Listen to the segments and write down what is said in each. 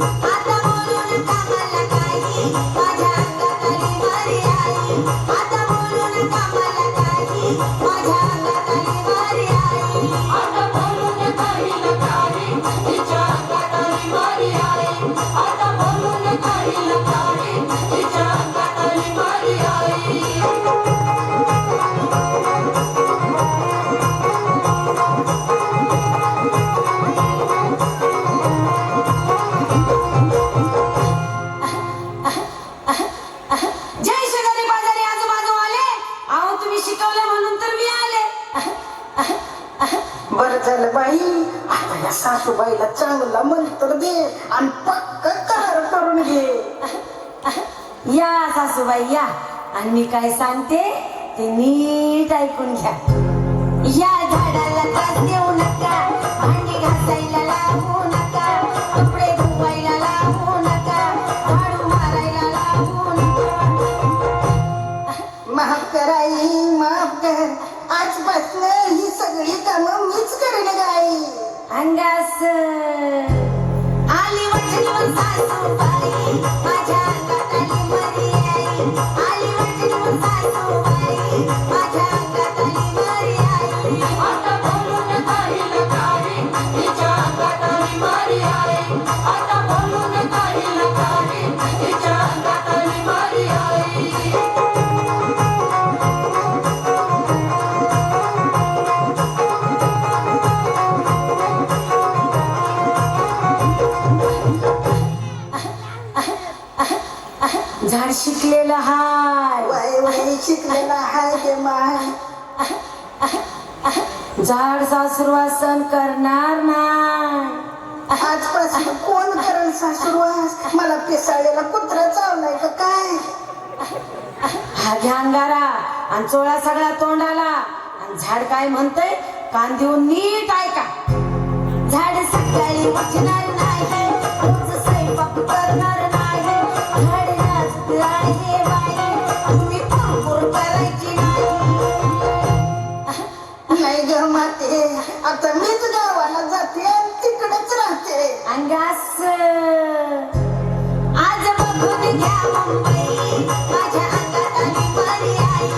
आता बोलू नका मला काही, माझ्या अंगात आली मारी आई. आता बोलू नका मला काही, माझ्या अंगात आली मारी आई. आता बोलू नका हिला काही, तिच्या अंगात आली मारी आई. आता बोलू नका हिला काही, तिच्या अंगात आली मारी आई. जय शेजारी पाजारी आजूबाजूवाले, अहो तुम्ही शिकवलं म्हणून तर मी आले. बरं झालं बाई, आता या सासूबाईला चांगला मंत्र दे आणि पक्क करार करून घे. या सासूबाई या, आणि मी काय सांगते ते नीट ऐकून घ्या. या झाडाला त्रास देऊ नका, भांडी घासायला लावू नका, कपडे धुवायला लावू नका, झाडू मारायला लावू नका. माफ कर आई, माफ कर. आजपासून ही सगळी कामं मीच करेन गाई. अंगास आली वचनीवर सासूबाई, माझ्या अंगात आली मरी आई. आली वचनीवर सासूबाई, माझ्या अंगात आली मरी आई. आता बोलू नका हिला काही, तिच्या अंगात आली मारी आई. आता बोलू नका हिला काही, तिच्या अंगात आली मारी आई. झाड शिकलेलं हाय, वय वय शिकलेला हाय गे माय. झाड सासुरवासन करणार नाही. आजपासून कोण करेल सासूरवास? मला पिसाळलेला कुत्रा चावलाय का काय? हा घ्या अंगारा आणि चोळा सगळा तोंडाला. आणि झाड काय म्हणतंय कान देऊन नीट ऐका. झाड सकाळी उठणार नाही, रोज स्वयंपाक करणार नाही. झाड नाजूक आहे बाई, तुम्ही कुरकुर करायची नाही. नाही ग माते, आता मीच गावाला जाते आणि तिकडेच राहते. अंगास आज बघून घ्या मुंबई, माझ्या अंगात आली मरी आई.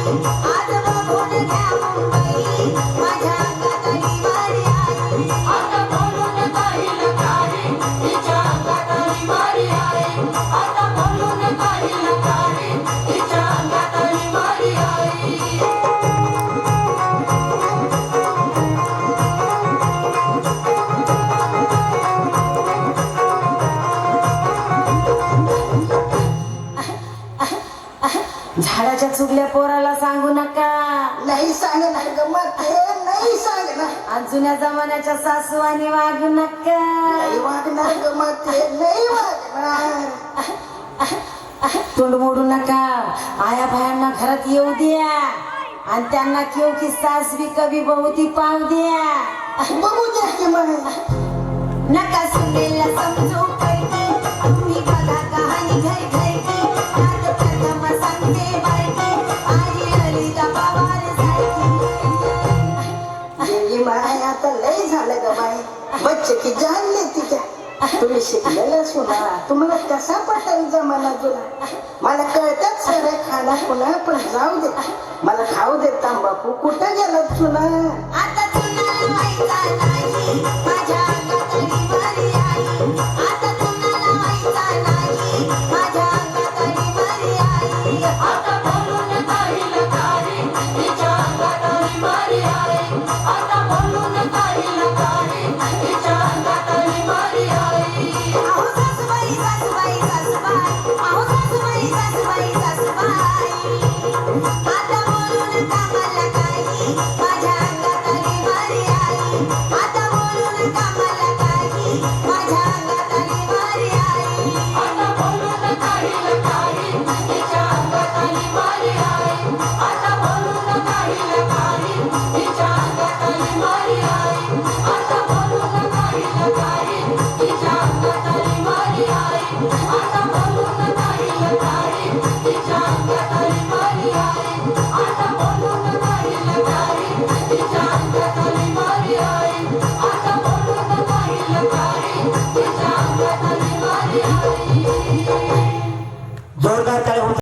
आज बघून घ्या मुंबई, माझ्या अंगात आली मरी आई. आता बोलू नका हिला काही, तिच्या अंगात आली मारी आई. आता बोलू नका हिला काही, तिच्या अंगात आली मारी आई. झाडाच्या चुगल्या पोराला सांगू नका. नाही सांगणार ग माते, नाही सांगणार. आज जुन्या जमान्याच्या सासूवानी वागू नका. नाही वागणार ग माते, नाही वागणार. तोंड मोडू नका. आया बायांना घरात येऊ द्या आणि त्यांना केव की सास भी कभी बहुती पाव द्या. बघू द्या की मग. नका सुनेला समजू पडते, तुम्ही बघा कहाणी घर घरची. आज प्रथम सांगते बारकी, आजी ललिता पवार सारखी. देवी माय, आता लय झालं ग बाई. बच्चे की जान लेती क्या? तुम्ही शिकलेलं सुना, तुम्हाला कसा पटेल जमाना जुना? मला कळतात सगळ्या खाना पुन्हा, पण जाऊ दे, मला खाऊ दे तांबाखू. कुठं गेलं सुना? आता तुम्हाला व्हायचा नाही, माझ्या अंगात आली मरी आई. आता तुम्हाला व्हायचा नाही, माझ्या अंगात आली मरी आई. आता बोलू नका हिला काही, तिच्या अंगात आली मारी आई. आता बोलू नका हिला काही, तिच्या अंगात आली मारी आई. अहो सासूबाई सासूबाई सासूबाई, अहो सासूबाई सासूबाई सासूबाई. आता बोलू नका मला काही, माझ्या अंगात आली मरी आई. आता बोलू नका मला काही, माझ्या अंगात आली मरी आई. आता बोलू नका हिला काही, तिच्या अंगात आली मारी आई. आता बोलू नका हिला काही, तिच्या अंगात आली मारी आई. आता बोलू नका हिला काही, तिच्या अंगात आली मारी आई. आता बोलू नका हिला काही, तिच्या अंगात आली मारी आई. आता बोलू नका हिला काही, तिच्या अंगात आली मारी आई. आता बोलू नका हिला काही, तिच्या अंगात आली मारी जोरदार टाळ्या होत